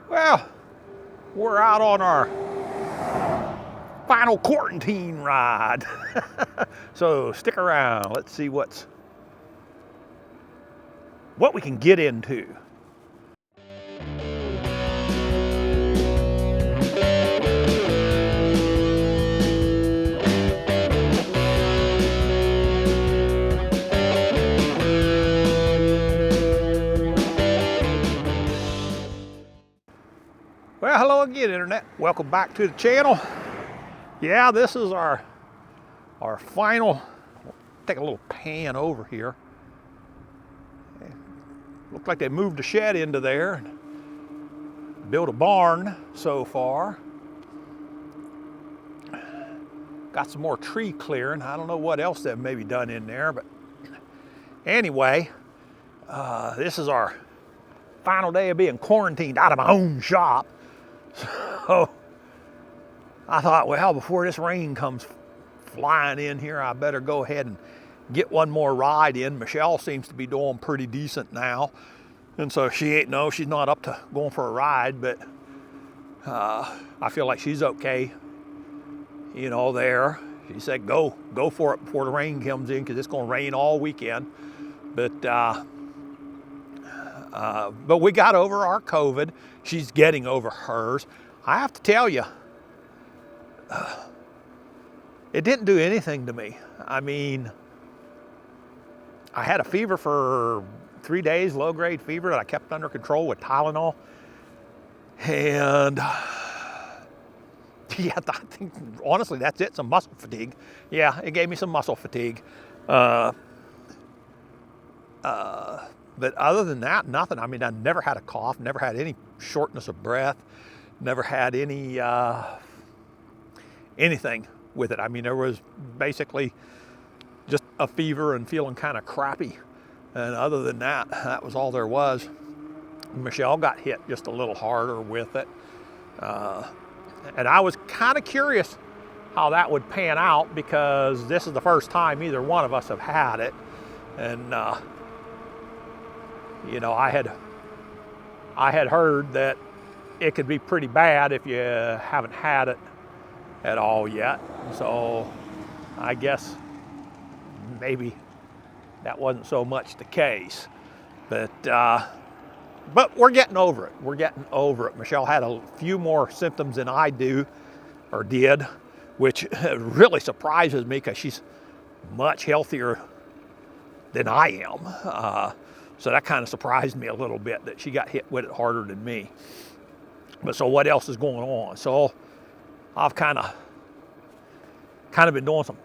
Well, we're out on our final quarantine ride. So stick around. Let's see what we can get into. Well, hello again, Internet. Welcome back to the channel. Yeah, this is our final. Take a little pan over here. Looks like they moved a shed into there and built a barn so far. Got some more tree clearing. I don't know what else they've maybe done in there, but anyway, this is our final day of being quarantined out of my own shop. So I thought, well, before this rain comes flying in here, I better go ahead and get one more ride in. Michelle seems to be doing pretty decent now. And so she's not up to going for a ride, but I feel like she's okay, you know, there. She said, go for it before the rain comes in, because it's going to rain all weekend. But we got over our COVID. She's getting over hers. I have to tell you, it didn't do anything to me. I mean, I had a fever for 3 days, low-grade fever that I kept under control with Tylenol. And yeah, I think, honestly, that's it, some muscle fatigue. Yeah, it gave me some muscle fatigue. But other than that, nothing. I mean, I never had a cough, never had any shortness of breath, never had any anything with it. I mean, there was basically just a fever and feeling kind of crappy. And other than that, that was all there was. Michelle got hit just a little harder with it. And I was kind of curious how that would pan out, because this is the first time either one of us have had it. And you know, I had heard that it could be pretty bad if you haven't had it at all yet. So I guess maybe that wasn't so much the case. But we're getting over it. We're getting over it. Michelle had a few more symptoms than I did, which really surprises me, because she's much healthier than I am. So that kind of surprised me a little bit that she got hit with it harder than me. But so what else is going on? So I've kind of been doing some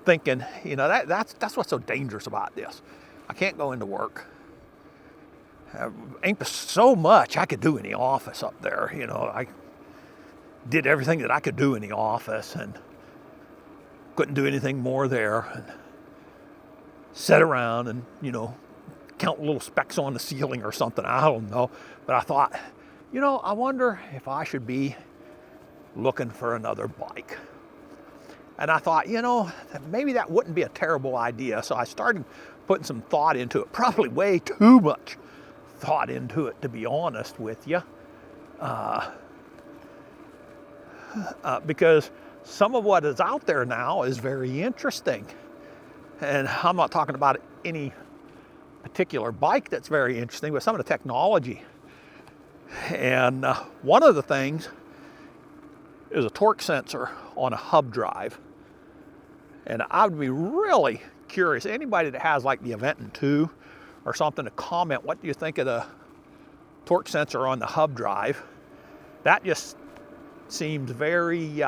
thinking. You know, that's what's so dangerous about this. I can't go into work. Ain't so much I could do in the office up there. You know, I did everything that I could do in the office and couldn't do anything more there. And sit around and, you know, count little specks on the ceiling or something. I don't know. But I thought, you know, I wonder if I should be looking for another bike. And I thought, you know, maybe that wouldn't be a terrible idea. So I started putting some thought into it, probably way too much thought into it, to be honest with you. Because some of what is out there now is very interesting. And I'm not talking about any particular bike that's very interesting, but some of the technology. And one of the things is a torque sensor on a hub drive. And I would be really curious, anybody that has like the Aventon 2 or something, to comment, what do you think of the torque sensor on the hub drive? That just seems very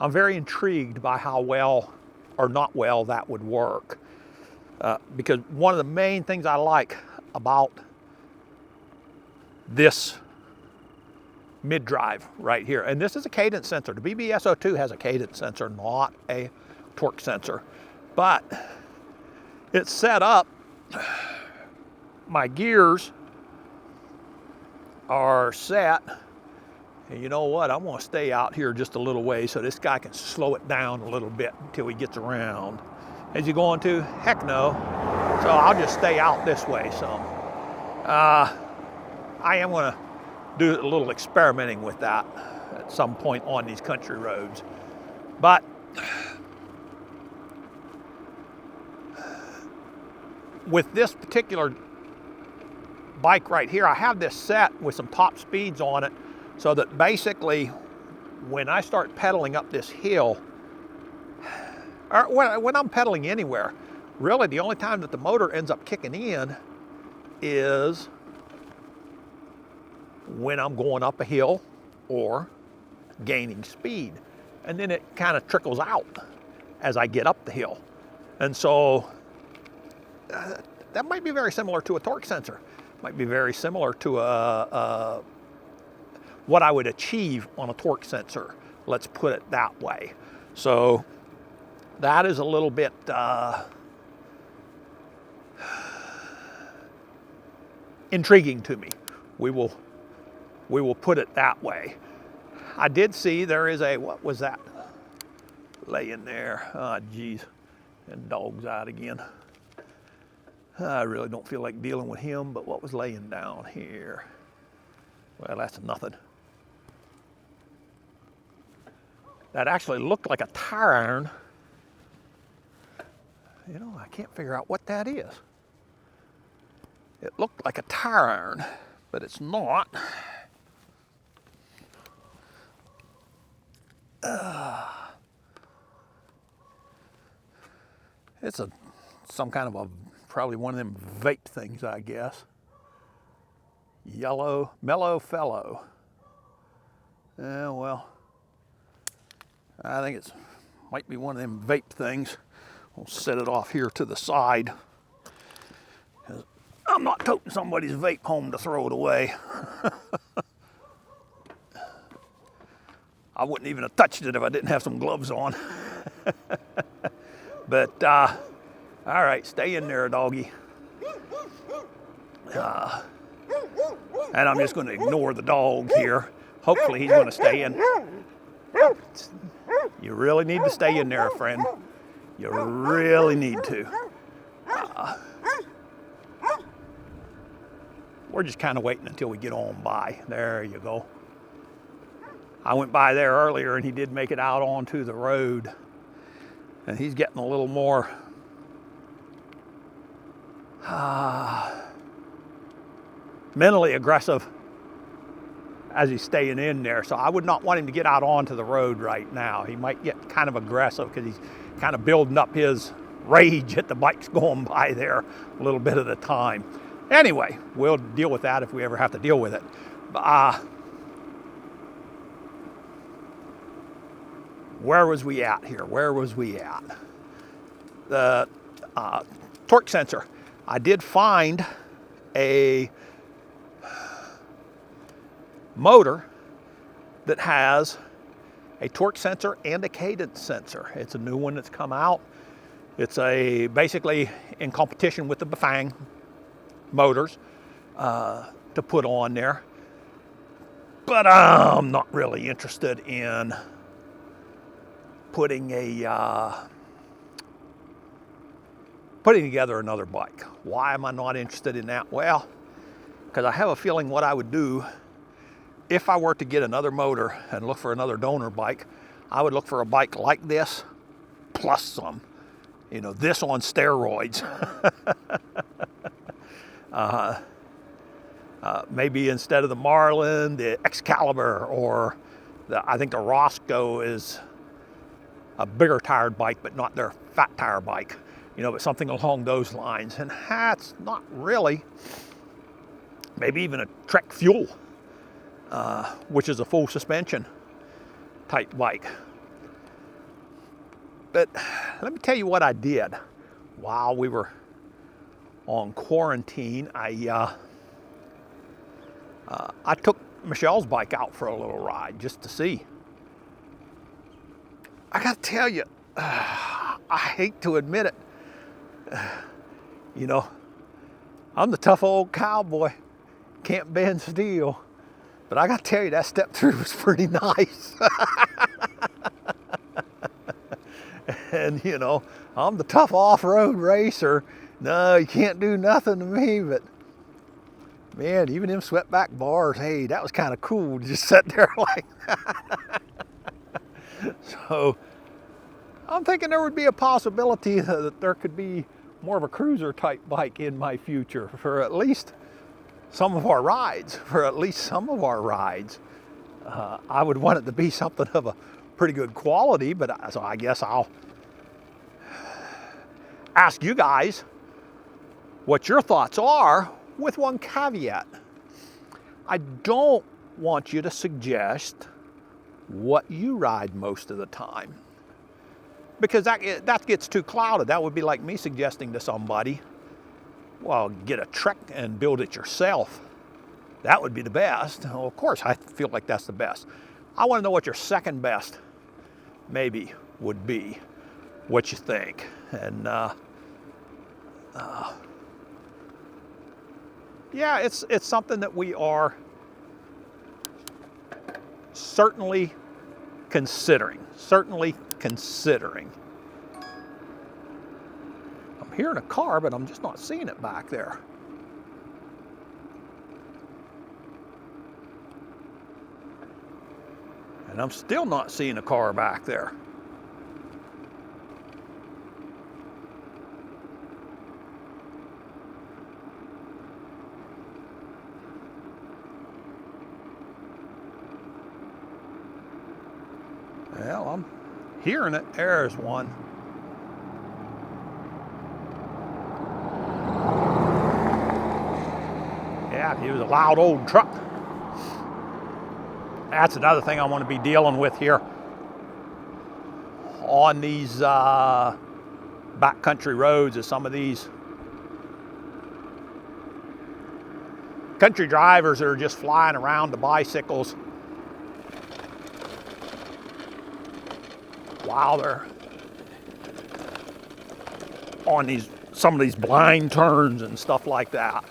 I'm very intrigued by how well or not well that would work. Because one of the main things I like about this mid-drive right here, and this is a cadence sensor. The BBS02 has a cadence sensor, not a torque sensor. But it's set up, my gears are set. And you know what? I'm going to stay out here just a little way so this guy can slow it down a little bit until he gets around. Is he going to? Heck no. So I'll just stay out this way some. I am going to do a little experimenting with that at some point on these country roads. But with this particular bike right here, I have this set with some top speeds on it, so that basically when I start pedaling up this hill, or when I'm pedaling anywhere, really the only time that the motor ends up kicking in is when I'm going up a hill or gaining speed. And then it kind of trickles out as I get up the hill. And so that might be very similar to a torque sensor. Might be very similar to what I would achieve on a torque sensor. Let's put it that way. So that is a little bit intriguing to me. We will put it that way. I did see there is a, what was that laying there? Oh, geez, and dog's out again. I really don't feel like dealing with him, but what was laying down here? Well, that's nothing. That actually looked like a tire iron. You know, I can't figure out what that is. It looked like a tire iron, but it's not. It's some kind of a, probably one of them vape things, I guess. Yellow, mellow fellow. Well, I think it's might be one of them vape things. We'll set it off here to the side. I'm not toting somebody's vape home to throw it away. I wouldn't even have touched it if I didn't have some gloves on. But, all right, stay in there, doggy. And I'm just going to ignore the dog here. Hopefully he's going to stay in. You really need to stay in there, friend. You really need to. We're just kind of waiting until we get on by. There you go. I went by there earlier and he did make it out onto the road. And he's getting a little more mentally aggressive as he's staying in there. So I would not want him to get out onto the road right now. He might get kind of aggressive because he's kind of building up his rage at the bikes going by there a little bit at a time. Anyway, we'll deal with that if we ever have to deal with it. Where was we at here? Where was we at? The torque sensor. I did find a motor that has a torque sensor and a cadence sensor. It's a new one that's come out. It's basically in competition with the Bafang motors to put on there. But I'm not really interested in putting together another bike. Why am I not interested in that? Well, because I have a feeling what I would do if I were to get another motor and look for another donor bike, I would look for a bike like this plus some, you know, this on steroids. Maybe instead of the Marlin, the Excalibur, or I think the Roscoe is a bigger tired bike, but not their fat tire bike, you know, but something along those lines. And that's not really, maybe even a Trek Fuel, which is a full suspension type bike. But let me tell you what I did while we were on quarantine. I took Michelle's bike out for a little ride just to see. I gotta tell you, I hate to admit it, you know, I'm the tough old cowboy, can't bend steel, but I gotta tell you, that step through was pretty nice. And you know, I'm the tough off-road racer, No, you can't do nothing to me, but man, even them swept back bars, hey, that was kind of cool to just sit there like that. So I'm thinking there would be a possibility that there could be more of a cruiser type bike in my future for at least some of our rides, I would want it to be something of a pretty good quality, but so I guess I'll ask you guys what your thoughts are, with one caveat. I don't want you to suggest what you ride most of the time, because that gets too clouded. That would be like me suggesting to somebody, well, get a Trek and build it yourself. That would be the best. Well, of course, I feel like that's the best. I want to know what your second best maybe would be, what you think. And yeah, it's something that we are certainly considering. I'm hearing a car, but I'm just not seeing it back there. And I'm still not seeing a car back there. Well, I'm hearing it. There's one. Yeah, he was a loud old truck. That's another thing I want to be dealing with here on these backcountry roads, is some of these country drivers that are just flying around the bicycles while they're on some of these blind turns and stuff like that.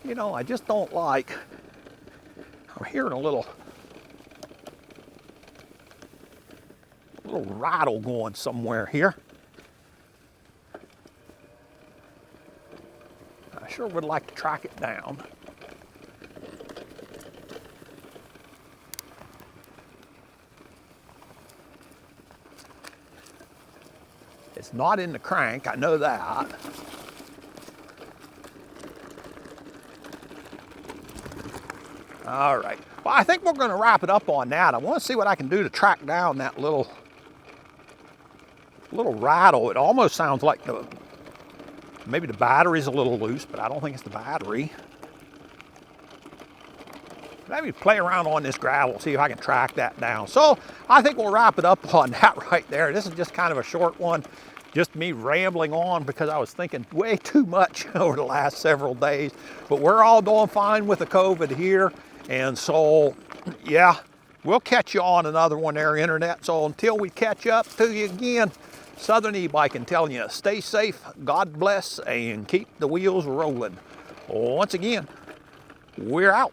You know, I just don't like. I'm hearing a little rattle going somewhere here. I sure would like to track it down. It's not in the crank, I know that. All right, well, I think we're going to wrap it up on that. I want to see what I can do to track down that little rattle. It almost sounds like maybe the battery's a little loose, but I don't think it's the battery. Maybe play around on this gravel, see if I can track that down. So I think we'll wrap it up on that right there. This is just kind of a short one, just me rambling on because I was thinking way too much over the last several days. But we're all doing fine with the COVID here. And so, yeah, we'll catch you on another one there, Internet. So until we catch up to you again, Southern E-Biking telling you, stay safe, God bless, and keep the wheels rolling. Once again, we're out.